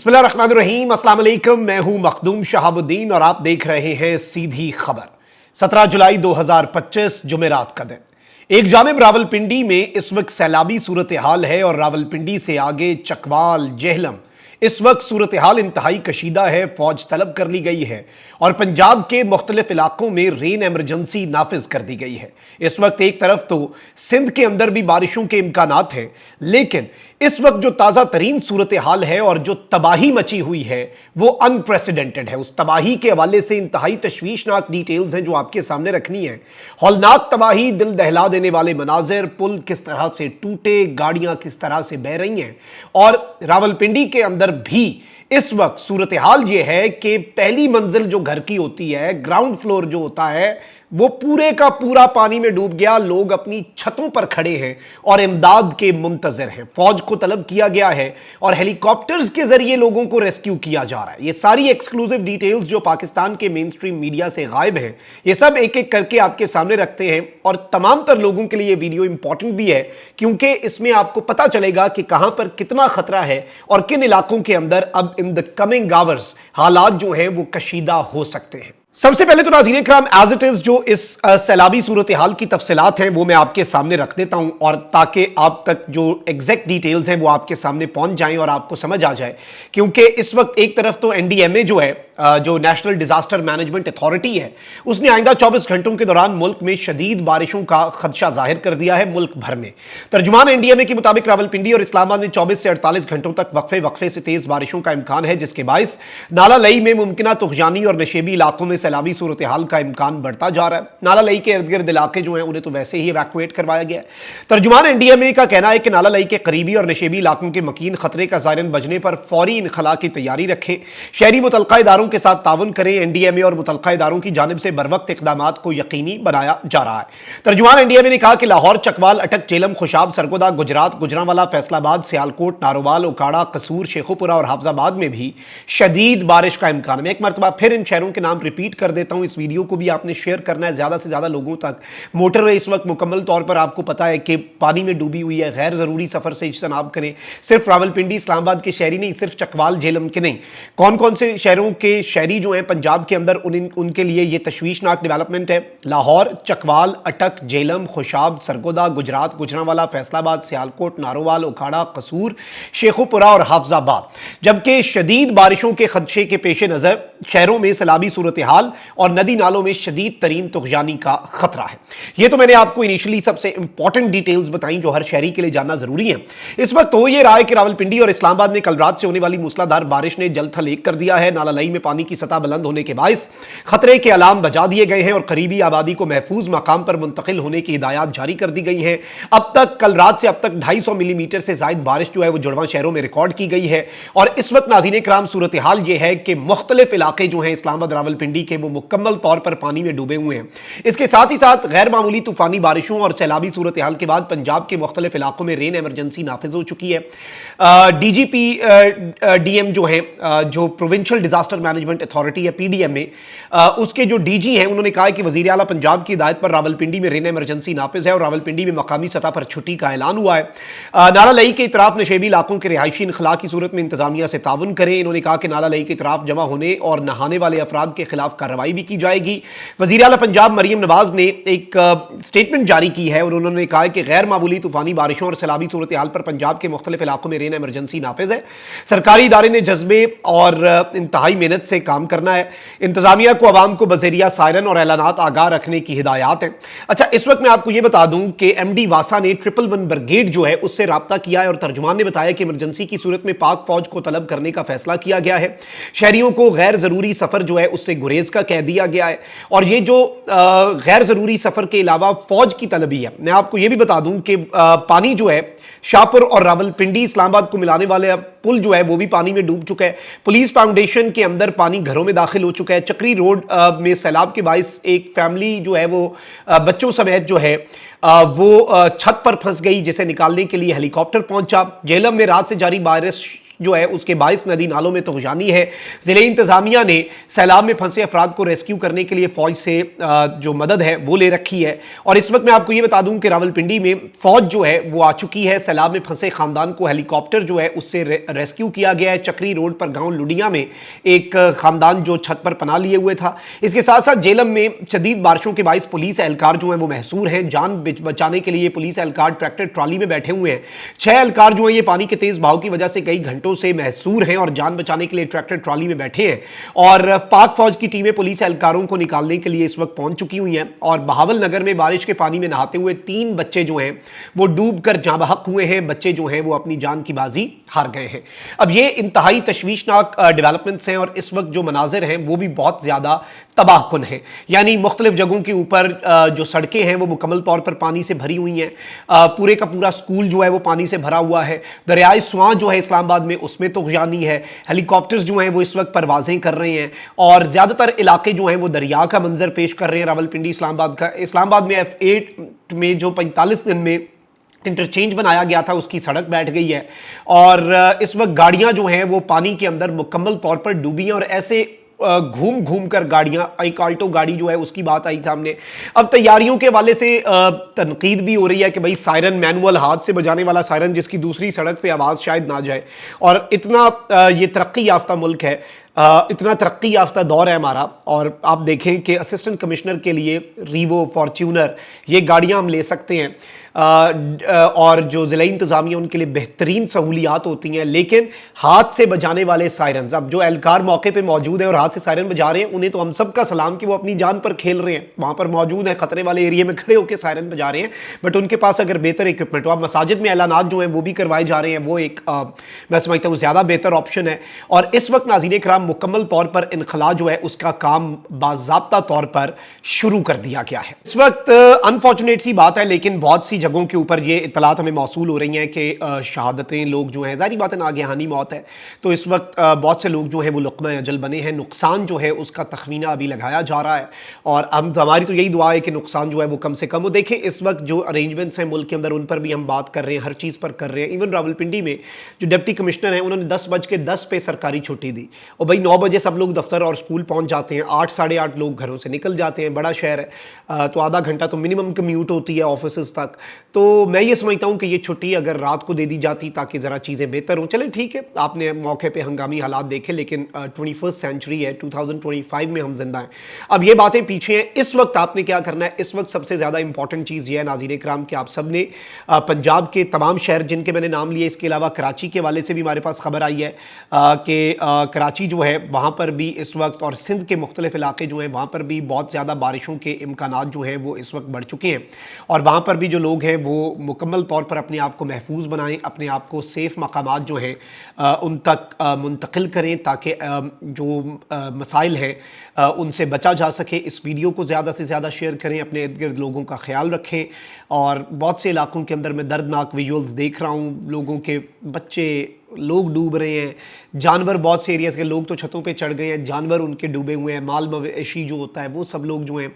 बिस्मिल्लाहिर्रहमानिर्रहीम, अस्सलाम वालेकुम। मैं हूं मखदूम शहाबुद्दीन और आप देख रहे हैं सीधी खबर। 17 जुलाई 2025 जुमेरात का दिन। एक जानिब रावलपिंडी में इस वक्त सैलाबी सूरत हाल है और रावलपिंडी से आगे चकवाल, जेहलम, इस वक्त सूरत हाल इंतहाई कशीदा है। फौज तलब कर ली गई है और पंजाब के मुख्तलिफ इलाकों में रेन एमरजेंसी नाफिज कर दी गई है। इस वक्त एक तरफ तो सिंध के अंदर भी बारिशों के इम्कानात हैं, लेकिन इस वक्त जो ताज़ा तरीन सूरत हाल है और जो तबाही मची हुई है वो अनप्रेसिडेंटेड है। उस तबाही के हवाले से इंतहाई तशवीशनाक डिटेल्स हैं जो आपके सामने रखनी है। हौलनाक तबाही, दिल दहला देने वाले मनाजिर, पुल किस तरह से टूटे, गाड़ियां किस तरह से बह रही हैं। और रावलपिंडी के अंदर भी इस वक्त सूरत हाल ये है कि पहली मंजिल जो घर की होती है, ग्राउंड फ्लोर जो होता है, वो पूरे का पूरा पानी में डूब गया। लोग अपनी छतों पर खड़े हैं और इमदाद के मुंतजर हैं। फौज को तलब किया गया है और हेलीकॉप्टर्स के जरिए लोगों को रेस्क्यू किया जा रहा है। ये सारी एक्सक्लूसिव डिटेल्स जो पाकिस्तान के मेन स्ट्रीम मीडिया से गायब हैं, ये सब एक एक करके आपके सामने रखते हैं। और तमाम तर लोगों के लिए ये वीडियो इंपॉर्टेंट भी है, क्योंकि इसमें आपको पता चलेगा कि कहां पर कितना खतरा है और किन इलाकों के अंदर अब इन द कमिंग आवर्स हालात जो हैं वो कशीदा हो सकते हैं। सबसे पहले तो नाज़रीन इकराम, एज इट इज जो इस सैलाबी सूरत हाल की तफसीलात हैं वो मैं आपके सामने रख देता हूं, और ताकि आप तक जो एग्जैक्ट डिटेल्स हैं वो आपके सामने पहुंच जाएं और आपको समझ आ जाए। क्योंकि इस वक्त एक तरफ तो एनडीएमए जो है, जो नेशनल डिजास्टर मैनेजमेंट अथॉरिटी है, उसने आइंदा 24 घंटों के दौरान मुल्क में शदीद बारिशों का खदशा जाहिर कर दिया है मुल्क भर में। तर्जुमान एनडीएमए के मुताबिक रावलपिंडी और इस्लामाबाद में 24 से 48 घंटों तक वक्फे वक्फे से तेज बारिशों का इम्कान है, जिसके बायस नाला लई में मुमकिन तुगयानी और नशेबी इलाकों में सैलाबी सूरत हाल का इम्कान बढ़ता जा रहा है। नाला लई के इर्द गिर्द इलाके जो हैं उन्हें तो वैसे ही इवैक्यूएट करवाया गया है। तर्जुमान एनडीएमए का कहना है कि नाला लई के करीबी और नशेबी इलाकों के मकीन खतरे का ज़ाहिरन बजने पर फौरी इनखला की तैयारी रखें। शहरी मुतलका इदारों के साथ ताउन करें। एनडीएमए और मुतलका इदारों की जानिब से बरवक्त इक़दामात को यकीनी बनाया जा रहा है। तर्जुमान एनडीएमए ने कहा कि लाहौर, चकवाल, अटक, जेलम, खुशाब, सरगोदा, गुजरात, गुजरांवाला, फैसलाबाद, सियालकोट, नारोवाल, उकाड़ा, कसूर, शेखुपुरा और हाफजाबाद में भी शदीद बारिश का इम्कान है। मैं एक मरतबा फिर इन शहरों के नाम रिपीट कर देता हूं। इस वीडियो को भी आपने शेयर करना है ज़्यादा से ज़्यादा लोगों तक। मोटरवे इस वक्त मुकम्मल तौर पर आपको पता है कि पानी में डूबी हुई है। गैर ज़रूरी सफ़र से इज्तनाब करें। सिर्फ रावलपिंडी, इस्लामाबाद के शहरी नहीं, सिर्फ चकवाल, जेलम के नहीं, कौन कौन से शहरों के शहरी जो हैं पंजाब के अंदर, उनके लिए ये तशवीशनाक डेवलपमेंट है। लाहौर, चकवाल, अटक, जेलम, खुशाब, सरगोदा, गुजरात, गुजरांवाला, फैसलाबाद, सियालकोट, नारोवाल, उखाड़ा, कसूर, शेखुपुरा और हाफजाबाद। जबकि शदीद बारिशों के खदशे के पेश नज़र शहरों में सैलाबी सूरत हाल और नदी नालों में शदीद तरीन तुगयानी का खतरा है। ये तो मैंने आपको इनिशियली सबसे इंपॉर्टेंट डिटेल्स बताई जो हर शहरी के लिए जानना जरूरी है। इस वक्त हो ये रहा है कि रावलपिंडी और इस्लामाबाद में कल रात से होने वाली मूसलाधार बारिश ने जल थल एक कर दिया है। नाला लई में पानी की सतह बुलंद होने के बायस खतरे के अलार्म बजा दिए गए हैं और करीबी आबादी को महफूज मकाम पर मुंतकिल होने की हिदायत जारी कर दी गई है। अब तक कल रात से अब तक 250 मिलीमीटर से ज्यादा बारिश जो है वो जुड़वां शहरों में रिकॉर्ड की गई है। और इस वक्त नाज़रीन इकराम सूरत हाल ये है कि मुख्तलिफ इलाके जो हैं इस्लामाबाद, रावलपिंडी के, वो मुकम्मल तौर पर पानी में डूबे हुए हैं। इसके साथ ही साथ गैर मामूली तूफानी बारिशों और सैलाबी सूरत हाल के बाद पंजाब के मुख्तलिफ इलाकों में रेन एमरजेंसी नाफिज हो चुकी है। डीजीपी डीएम जो है, जो प्रोविंशियल डिजास्टर मैनेजमेंट अथॉरिटी है, पीडीएमए, उसके जो डीजी हैं, उन्होंने कहा कि वजीर आला पंजाब की हिदायत पर रावलपिंडी में रेन एमरजेंसी नाफिज है और रावलपिंडी में मकामी सतह पर छुट्टी का ऐलान हुआ है। नाला लई के इतराफ नशेबी इलाकों के रिहायशी इनखला की सूरत में इंतजामिया से ताउन करें। इन्होंने कहा कि नाला लई के इतराफ जमा होने और नहाने वाले अफराद के खिलाफ कार्रवाई भी की जाएगी। वजीर आला पंजाब मरियम नवाज ने एक स्टेटमेंट जारी की है और उन्होंने कहा कि गैर मामूली तूफानी बारिशों और सैलाबी सूरत हाल पर पंजाब के मुख्तलिफ इलाकों में रेन एमरजेंसी नाफिज है। सरकारी इदारे ने जज्बे और इंतहाई मेहनत से काम करना है। इंतजामिया को आवाम को बज़रिया सायरन और ऐलानात आगाह रखने की हिदायत है। अच्छा, इस वक्त मैं आपको यह बता दूं कि एमडी वासा ने 111 ब्रिगेड जो है उससे राब्ता किया है और तर्जुमान ने बताया कि इमरजेंसी की सूरत में पाक फौज को तलब करने का फैसला किया गया है। शहरियों को गैर जरूरी सफर जो है उससे गुरेज का कह दिया गया है। और ये जो गैर जरूरी सफर के अलावा फौज की तलबी है, मैं आपको यह भी बता दूं कि पानी जो है शाहपुर और रावलपिंडी इस्लामाबाद को मिलाने वाले पुल जो है वो भी पानी में डूब चुका है। पुलिस फाउंडेशन के अंदर पानी घरों में दाखिल हो चुका है। चक्री रोड में सैलाब के बायस एक फैमिली जो है वो बच्चों समेत जो है वो छत पर फंस गई, जिसे निकालने के लिए हेलीकॉप्टर पहुंचा। जेलम में रात से जारी बारिश जो है उसके बाइस नदी नालों में तगजानी है। ज़िले इंतजामिया ने सैलाब में फंसे अफराद को रेस्क्यू करने के लिए फौज से जो मदद है वो ले रखी है। और इस वक्त मैं आपको ये बता दूं कि रावलपिंडी में फौज जो है वो आ चुकी है। सैलाब में फंसे खानदान को हेलीकॉप्टर जो है उससे रेस्क्यू किया गया है। चक्री रोड पर गांव लुडिया में एक खानदान जो छत पर पनाह लिए हुए था। इसके साथ साथ जेलम में शदीद बारिशों के बाइस पुलिस एहलकार जो है वो महसूर हैं। जान बचाने के लिए पुलिस एहलकार ट्रैक्टर ट्रॉली में बैठे हुए हैं। 6 एहलकार जो है ये पानी के तेज बहाव की वजह से कई घंटों से महसूर हैं और जान बचाने के लिए ट्रैक्टर ट्रॉली में बैठे हैं। और पाक फौज की टीमें पुलिस एहलकारों को निकालने के लिए इस वक्त पहुंच चुकी हुई हैं। और बहावल नगर में बारिश के पानी में नहाते हुए 3 बच्चे जो हैं वो डूब कर जाँ बहक हुए हैं। बच्चे जो हैं वो अपनी जान की बाजी हार गए हैं। अब ये इंतहाई तशवीशनाक डेवलपमेंट्स हैं और इस वक्त जो मनाजिर हैं वो भी बहुत ज्यादा तबाहकुन है। यानी मुख्तलिफ जगहों के ऊपर जो सड़कें हैं वो मुकम्मल तौर पर पानी से भरी हुई हैं। पूरे का पूरा स्कूल जो है वो पानी से भरा हुआ है। दरियाई स्वां जो है इस्लामाबाद में उसमें तगजानी है। हेलीकॉप्टर्स जो हैं वो इस वक्त परवाजें कर रहे हैं और ज़्यादातर इलाके जो हैं वो दरिया का मंजर पेश कर रहे हैं। रावलपिंडी इस्लामाबाद का, इस्लामाबाद में F8 में जो 45 दिन में इंटरचेंज बनाया गया था उसकी सड़क बैठ गई है और इस वक्त गाड़ियां जो हैं वो पानी के अंदर मुकम्मल तौर पर डूबी हैं और ऐसे घूम घूम कर गाड़ियां, एक आल्टो गाड़ी जो है उसकी बात आई सामने। अब तैयारियों के वाले से तनकीद भी हो रही है कि भाई सायरन मैनुअल हाथ से बजाने वाला सायरन जिसकी दूसरी सड़क पे आवाज़ शायद ना जाए। और इतना ये तरक्की याफ्ता मुल्क है, इतना तरक्की याफ्ता दौर है हमारा। और आप देखें कि असिस्टेंट कमिश्नर के लिए रीवो, फॉर्च्यूनर ये गाड़ियां हम ले सकते हैं और जो ज़िला इंतज़ामिया उनके लिए बेहतरीन सहूलियात होती हैं। लेकिन हाथ से बजाने वाले सायरन, अब जो एहलकार मौके पे मौजूद है और हाथ से सायरन बजा रहे हैं उन्हें तो हम सब का सलाम कि वो अपनी जान पर खेल रहे हैं, वहाँ पर मौजूद हैं, ख़तरे वाले एरिया में खड़े होकर सायरन बजा रहे हैं। बट उनके पास अगर बेहतर इक्विपमेंट हो, अब मसाजिद में ऐलानात जो हैं वो भी करवाए जा रहे हैं, वो एक मैं समझता हूँ ज़्यादा बेहतर ऑप्शन है। और इस वक्त नाज़रीन कराम मुकम्मल तौर पर इनखला जो है उसका काम बाज़ाब्ता तौर पर शुरू कर दिया गया है। इस वक्त अनफॉर्चुनेट सी बात है लेकिन बहुत सी जगहों के ऊपर ये इतलात हमें मौसूल हो रही हैं कि शहादतें, लोग जो हैं, ज़ाहिर बात है नागहानी मौत है तो इस वक्त बहुत से लोग जो हैं वो लुक़्मा अजल बने हैं। नुकसान जो है उसका तखमीना अभी लगाया जा रहा है और हमारी तो यही दुआ है कि नुकसान जो है वो कम से कम हो। देखें इस वक्त जो अरेंजमेंट्स हैं मुल्क के अंदर उन पर भी हम बात कर रहे हैं, हर चीज़ पर कर रहे हैं। इवन रावलपिंडी में जो डिप्टी कमिश्नर हैं उन्होंने 10:10 पे सरकारी छुट्टी दी और भाई 9 बजे सब लोग दफ्तर और स्कूल पहुंच जाते हैं, 8 साढ़े 8 लोग घरों से निकल जाते हैं। बड़ा शहर है तो आधा घंटा तो मिनिमम कम्यूट होती है ऑफिस तक। तो मैं ये समझता हूँ कि ये छुट्टी अगर रात को दे दी जाती ताकि ज़रा चीज़ें बेहतर हों। चले ठीक है, आपने मौके पे हंगामी हालात देखे लेकिन 21st सेंचुरी है, 2025 में हम जिंदा हैं। अब ये बातें पीछे हैं, इस वक्त आपने क्या करना है। इस वक्त सबसे ज़्यादा इंपॉर्टेंट चीज़ ये है नाज़रीन इकराम कि आप सब ने पंजाब के तमाम शहर जिनके मैंने नाम लिए, इसके अलावा कराची के वाले से भी हमारे पास खबर आई है कि कराची जो है वहाँ पर भी इस वक्त और सिंध के मुख्तलिफ इलाके जो हैं वहाँ पर भी बहुत ज़्यादा बारिशों के इम्कानात जो हैं वो इस वक्त बढ़ चुके हैं और वहाँ पर भी जो लोग हैं वो मुकम्मल तौर पर अपने आप को महफूज बनाएं, अपने आप को सेफ मकामात जो हैं उन तक मुंतकिल करें ताकि जो मसाइल हैं उनसे बचा जा सके। इस वीडियो को ज़्यादा से ज़्यादा शेयर करें, अपने इर्द गिर्द लोगों का ख्याल रखें। और बहुत से इलाकों के अंदर मैं दर्दनाक विजुअल्स देख रहा हूँ, लोगों के बच्चे, लोग डूब रहे हैं, जानवर, बहुत से एरियाज़ के लोग तो छतों पे चढ़ गए हैं, जानवर उनके डूबे हुए हैं, माल मवेशी जो होता है वो सब लोग जो हैं।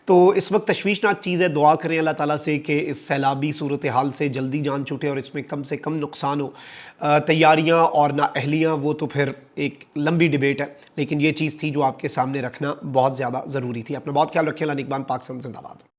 तो इस वक्त तशवीशनाक चीज़ है, दुआ करें अल्लाह ताला से कि इस सैलाबी सूरत हाल से जल्दी जान छूटे और इसमें कम से कम नुकसान हो। तैयारियाँ और नाअहलियाँ वो तो फिर एक लंबी डिबेट है, लेकिन ये चीज़ थी जो आपके सामने रखना बहुत ज़्यादा ज़रूरी थी। अपना बहुत ख्याल रखें। अल्लाह निगहबान, पाकिस्तान जिंदाबाद।